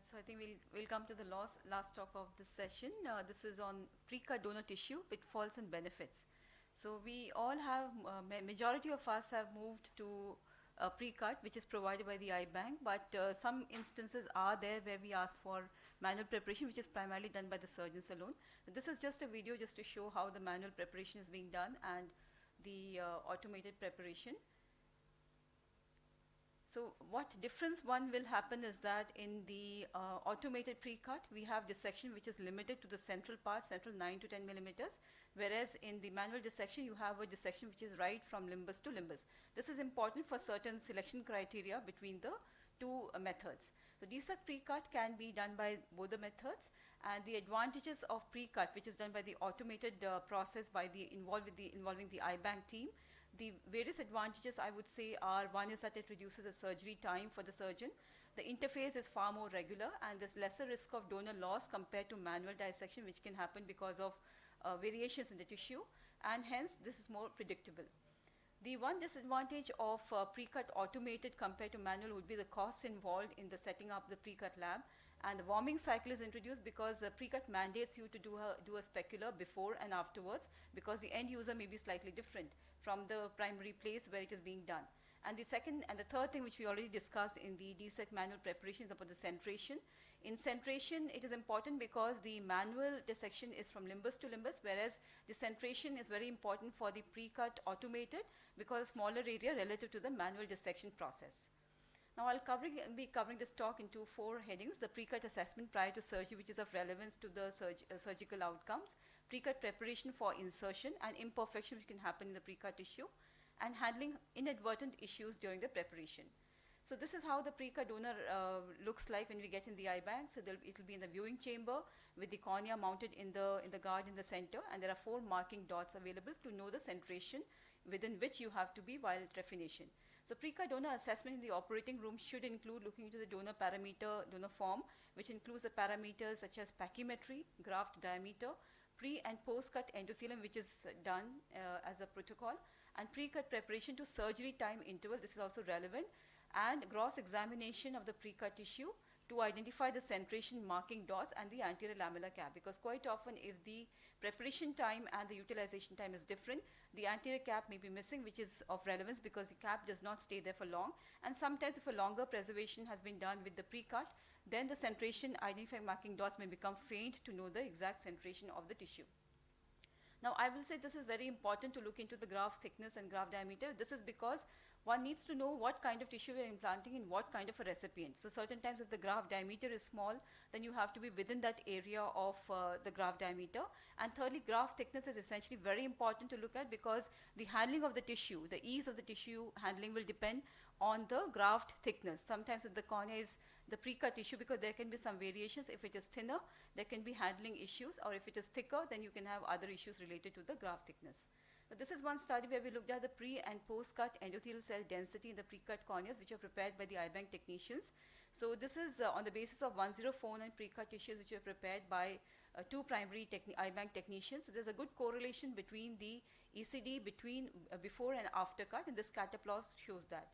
So I think we'll come to the last talk of this session. This is on pre-cut donor tissue, pitfalls and benefits. So we all have, majority of us have moved to pre-cut, which is provided by the iBank, but some instances are there where we ask for manual preparation, which is primarily done by the surgeons alone. This is just a video just to show how the manual preparation is being done and the automated preparation. So what difference one will happen is that in the automated pre-cut, we have dissection which is limited to the central part, central 9 to 10 millimeters, whereas in the manual dissection, you have a dissection which is right from limbus to limbus. This is important for certain selection criteria between the two methods. So DSEC pre-cut can be done by both the methods, and the advantages of pre-cut, which is done by the automated process by the involving the iBank team. The various advantages I would say are, one is that it reduces the surgery time for the surgeon. The interface is far more regular and there's lesser risk of donor loss compared to manual dissection, which can happen because of variations in the tissue, and hence this is more predictable. The one disadvantage of pre-cut automated compared to manual would be the cost involved in the setting up the pre-cut lab, and the warming cycle is introduced because the pre-cut mandates you to do a specular before and afterwards, because the end user may be slightly different from the primary place where it is being done. And the second and the third thing, which we already discussed in the DSEC manual preparation, is about the centration. In centration, it is important because the manual dissection is from limbus to limbus, whereas the centration is very important for the pre-cut automated because smaller area relative to the manual dissection process. Now I'll be covering this talk into 4 headings: the pre-cut assessment prior to surgery, which is of relevance to the surgical outcomes; pre-cut preparation for insertion and imperfection which can happen in the pre-cut tissue; and handling inadvertent issues during the preparation. So this is how the pre-cut donor looks like when we get in the iBank. So it will be in the viewing chamber with the cornea mounted in the guard in the center, and there are 4 marking dots available to know the centration within which you have to be while trephination. So pre-cut donor assessment in the operating room should include looking into the donor parameter, donor form, which includes the parameters such as pachymetry, graft diameter, pre and post-cut endothelium, which is done as a protocol, and pre-cut preparation to surgery time interval. This is also relevant, and gross examination of the pre-cut tissue to identify the centration marking dots and the anterior lamellar cap, because quite often if the preparation time and the utilization time is different, the anterior cap may be missing, which is of relevance because the cap does not stay there for long, and sometimes if a longer preservation has been done with the pre-cut, then the centration identifying marking dots may become faint to know the exact centration of the tissue. Now I will say this is very important to look into the graft thickness and graft diameter. This is because one needs to know what kind of tissue we are implanting in what kind of a recipient. So certain times if the graft diameter is small, then you have to be within that area of the graft diameter. And thirdly, graft thickness is essentially very important to look at, because the handling of the tissue, the ease of the tissue handling will depend on the graft thickness. Sometimes if the cornea is the pre-cut tissue, because there can be some variations. If it is thinner, there can be handling issues, or if it is thicker, then you can have other issues related to the graft thickness. So this is one study where we looked at the pre and post-cut endothelial cell density in the pre-cut corneas, which are prepared by the iBank technicians. So this is on the basis of 1049 pre-cut tissues which are prepared by 2 primary iBank technicians. So there's a good correlation between the ECD between before and after cut, and this scatter plot shows that.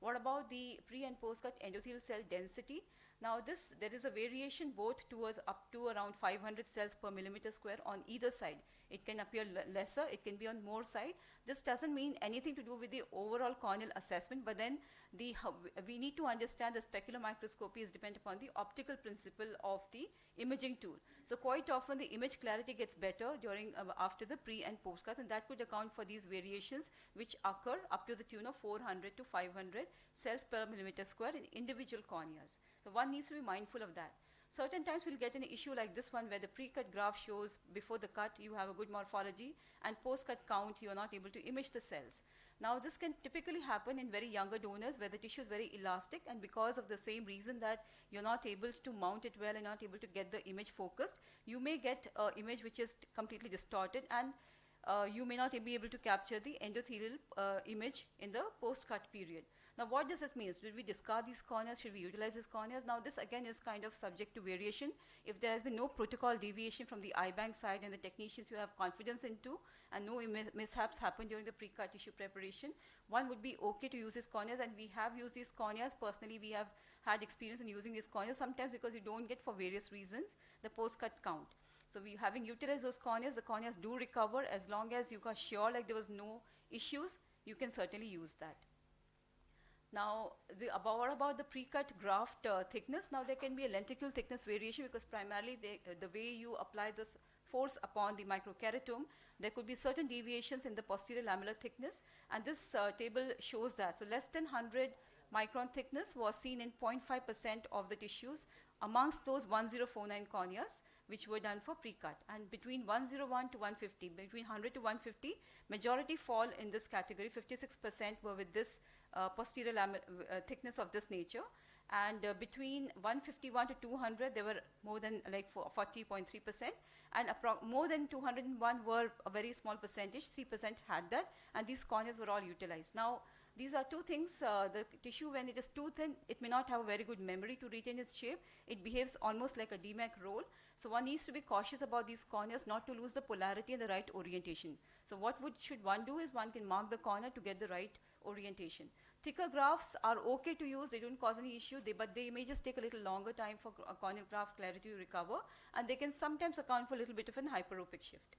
What about the pre and post-cut endothelial cell density? Now there is a variation both towards up to around 500 cells per millimeter square on either side. It can appear lesser, it can be on more side. This doesn't mean anything to do with the overall corneal assessment, but then we need to understand the specular microscopy is dependent upon the optical principle of the imaging tool. So quite often the image clarity gets better during after the pre and post cut, and that could account for these variations which occur up to the tune of 400 to 500 cells per millimeter square in individual corneas. So one needs to be mindful of that. Certain times we'll get an issue like this one, where the pre-cut graph shows before the cut you have a good morphology, and post-cut count you are not able to image the cells. Now this can typically happen in very younger donors where the tissue is very elastic, and because of the same reason that you're not able to mount it well and not able to get the image focused, you may get an image which is completely distorted, and you may not be able to capture the endothelial image in the post-cut period. Now what does this mean? Should we discard these corneas? Should we utilize these corneas? Now this again is kind of subject to variation. If there has been no protocol deviation from the iBank side and the technicians you have confidence into, and no mishaps happen during the pre-cut tissue preparation, one would be okay to use these corneas, and we have used these corneas. Personally, we have had experience in using these corneas, sometimes because you don't get, for various reasons, the post-cut count. So we having utilized those corneas, the corneas do recover as long as you are sure like there was no issues, you can certainly use that. Now, what about the pre-cut graft thickness? Now, there can be a lenticule thickness variation because primarily the way you apply this force upon the microkeratome, there could be certain deviations in the posterior lamellar thickness, and this table shows that. So, less than 100 micron thickness was seen in 0.5% of the tissues amongst those 1049 corneas which were done for pre-cut, and between 101 to 150, between 100 to 150, majority fall in this category. 56% were with this posterior thickness of this nature, and between 151 to 200 there were more than like 40.3%, and more than 201 were a very small percentage, 3% had that, and these corneas were all utilized. Now, these are two things. The tissue, when it is too thin, it may not have a very good memory to retain its shape. It behaves almost like a DMAC roll. So one needs to be cautious about these corneas not to lose the polarity and the right orientation. So what should one do is one can mark the cornea to get the right orientation. Thicker grafts are okay to use, they don't cause any issue, but they may just take a little longer time for corneal graft clarity to recover, and they can sometimes account for a little bit of an hyperopic shift.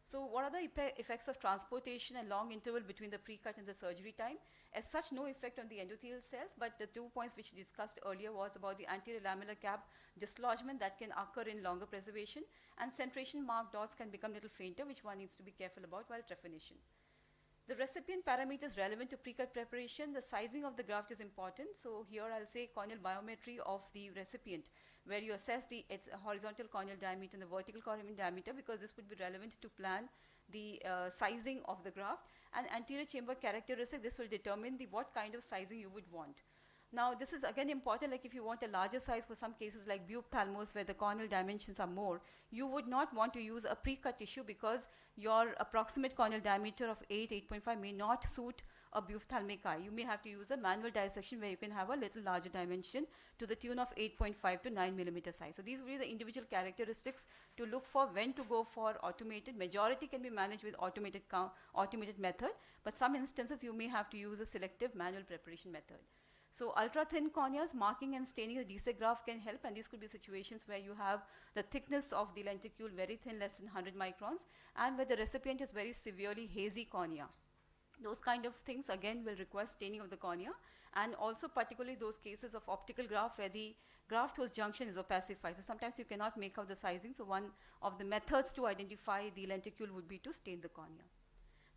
So what are the effects of transportation and long interval between the pre-cut and the surgery time? As such, no effect on the endothelial cells, but the 2 points which we discussed earlier was about the anterior lamellar cap dislodgement that can occur in longer preservation, and centration mark dots can become a little fainter, which one needs to be careful about while trephinition. The recipient parameters relevant to pre-cut preparation, the sizing of the graft is important. So here I'll say corneal biometry of the recipient, where you assess its horizontal corneal diameter and the vertical corneal diameter, because this would be relevant to plan the sizing of the graft. And anterior chamber characteristic, this will determine what kind of sizing you would want. Now, this is again important, like if you want a larger size for some cases like buophthalmos where the corneal dimensions are more, you would not want to use a pre-cut tissue because your approximate corneal diameter of 8.5 may not suit a buophthalmic eye. You may have to use a manual dissection where you can have a little larger dimension to the tune of 8.5 to 9 millimeter size. So these will be the individual characteristics to look for when to go for automated. Majority can be managed with automated method, but some instances you may have to use a selective manual preparation method. So ultra thin corneas, marking and staining the DSEC graft can help, and these could be situations where you have the thickness of the lenticule very thin, less than 100 microns, and where the recipient is very severely hazy cornea. Those kind of things again will require staining of the cornea, and also particularly those cases of optical graft where the graft host junction is opacified. So sometimes you cannot make out the sizing. So one of the methods to identify the lenticule would be to stain the cornea.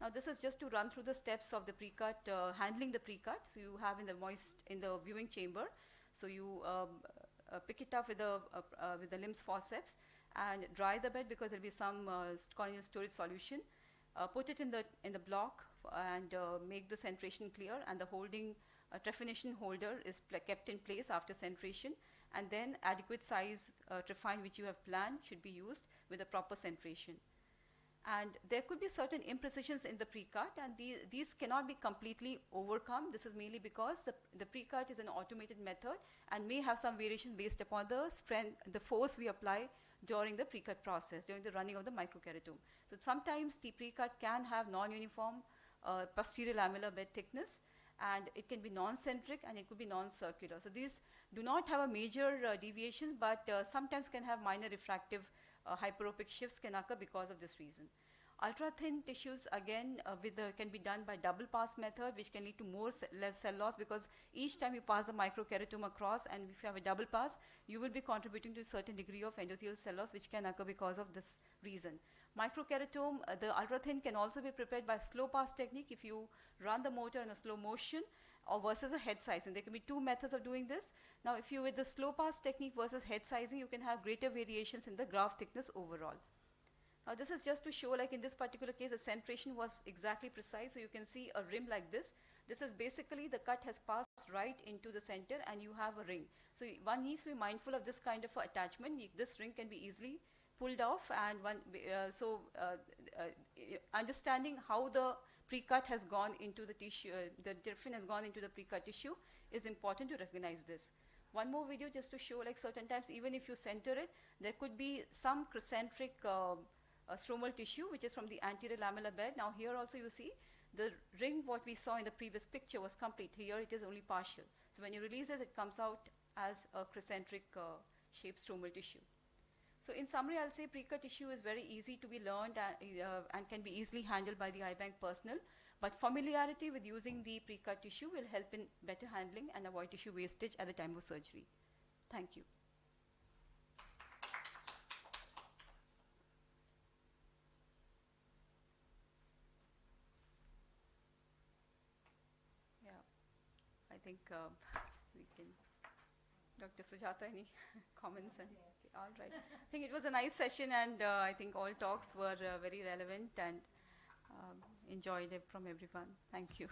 Now this is just to run through the steps of the pre-cut, handling the pre-cut. So you have in the viewing chamber. So you pick it up with the LIMS forceps and dry the bed because there will be some corneal storage solution. Put it in the block and make the centration clear, and the holding trephinition holder is kept in place after centration, and then adequate size trephine which you have planned should be used with a proper centration. And there could be certain imprecisions in the pre-cut, and these cannot be completely overcome. This is mainly because the pre-cut is an automated method and may have some variation based upon the force we apply during the pre-cut process, during the running of the microkeratome. So sometimes the pre-cut can have non-uniform posterior lamellar bed thickness, and it can be non-centric and it could be non-circular. So these do not have a major deviations, but sometimes can have minor refractive hyperopic shifts can occur because of this reason. Ultra thin tissues again can be done by double pass method, which can lead to less cell loss, because each time you pass the microkeratome across, and if you have a double pass, you will be contributing to a certain degree of endothelial cell loss, which can occur because of this reason. Microkeratome, the ultra thin can also be prepared by slow pass technique if you run the motor in a slow motion, or versus a head size. And there can be two methods of doing this. Now, if you with the slow pass technique versus head sizing, you can have greater variations in the graft thickness overall. Now, this is just to show, like in this particular case, the centration was exactly precise. So you can see a rim like this. This is basically the cut has passed right into the center, and you have a ring. So one needs to be mindful of this kind of attachment. This ring can be easily pulled off, and understanding how the pre-cut has gone into the tissue, the trephine has gone into the pre-cut tissue, is important to recognize this. One more video just to show, like certain times, even if you center it, there could be some concentric stromal tissue, which is from the anterior lamellar bed. Now here also you see the ring, what we saw in the previous picture was complete. Here it is only partial. So when you release it, it comes out as a crescentric shaped stromal tissue. So in summary, I'll say pre-cut tissue is very easy to be learned and can be easily handled by the iBank personnel. But familiarity with using the pre-cut tissue will help in better handling and avoid tissue wastage at the time of surgery. Thank you. Yeah, I think we can. Dr. Sujata, any comments? And, okay, all right. I think it was a nice session, and I think all talks were very relevant, and enjoyed it from everyone. Thank you.